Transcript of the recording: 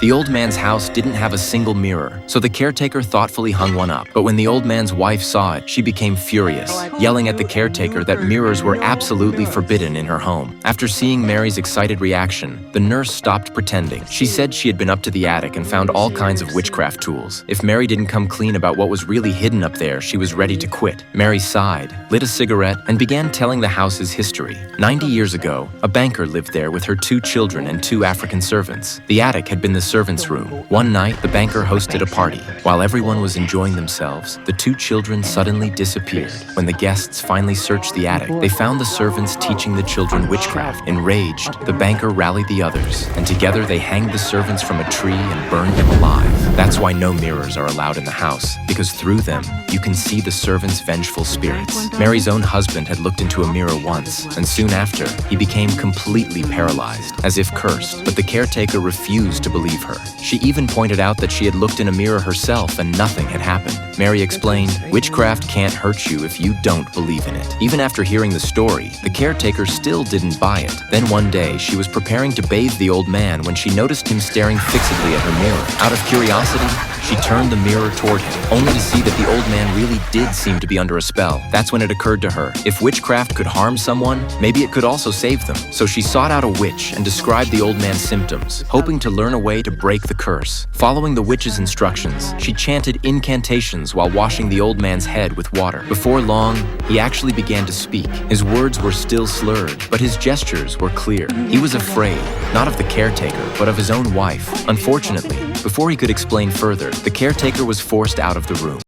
The old man's house didn't have a single mirror, so the caretaker thoughtfully hung one up. But when the old man's wife saw it, she became furious, yelling at the caretaker that mirrors were absolutely forbidden in her home. After seeing Mary's excited reaction, the nurse stopped pretending. She said she had been up to the attic and found all kinds of witchcraft tools. If Mary didn't come clean about what was really hidden up there, she was ready to quit. Mary sighed, lit a cigarette, and began telling the house's history. 90 years ago, a banker lived there with her 2 children and 2 African servants. The attic had been the servants' room. One night, the banker hosted a party. While everyone was enjoying themselves, the 2 children suddenly disappeared. When the guests finally searched the attic, they found the servants teaching the children witchcraft. Enraged, the banker rallied the others, and together they hanged the servants from a tree and burned them alive. That's why no mirrors are allowed in the house, because through them, you can see the servants' vengeful spirits. Mary's own husband had looked into a mirror once, and soon after, he became completely paralyzed, as if cursed. But the caretaker refused to believe her. She even pointed out that she had looked in a mirror herself and nothing had happened. Mary explained, "Witchcraft can't hurt you if you don't believe in it." Even after hearing the story, the caretaker still didn't buy it. Then one day, she was preparing to bathe the old man when she noticed him staring fixedly at her mirror. Out of curiosity, she turned the mirror toward him, only to see that the old man really did seem to be under a spell. That's when it occurred to her, if witchcraft could harm someone, maybe it could also save them. So she sought out a witch and described the old man's symptoms, hoping to learn a way to break the curse. Following the witch's instructions, she chanted incantations while washing the old man's head with water. Before long, he actually began to speak. His words were still slurred, but his gestures were clear. He was afraid, not of the caretaker, but of his own wife. Unfortunately, before he could explain further, the caretaker was forced out of the room.